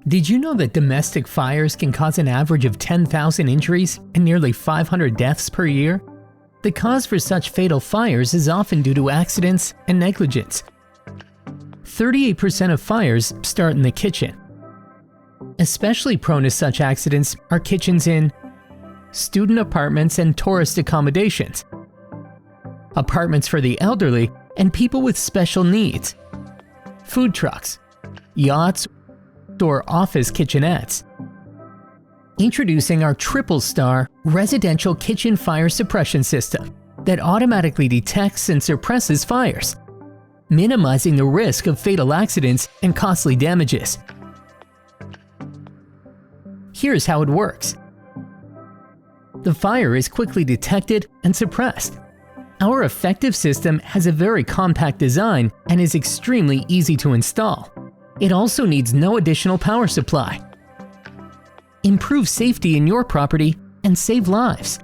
Did you know that domestic fires can cause an average of 10,000 injuries and nearly 500 deaths per year? The cause for such fatal fires is often due to accidents and negligence. 38% of fires start in the kitchen. Especially prone to such accidents are kitchens in student apartments and tourist accommodations, apartments for the elderly and people with special needs, food trucks, yachts, or office kitchenettes. Introducing our TRIPLESTAR residential kitchen fire suppression system that automatically detects and suppresses fires, minimizing the risk of fatal accidents and costly damages. Here's how it works. The fire is quickly detected and suppressed. Our effective system has a very compact design and is extremely easy to install. It also needs no additional power supply. Improve safety in your property and save lives.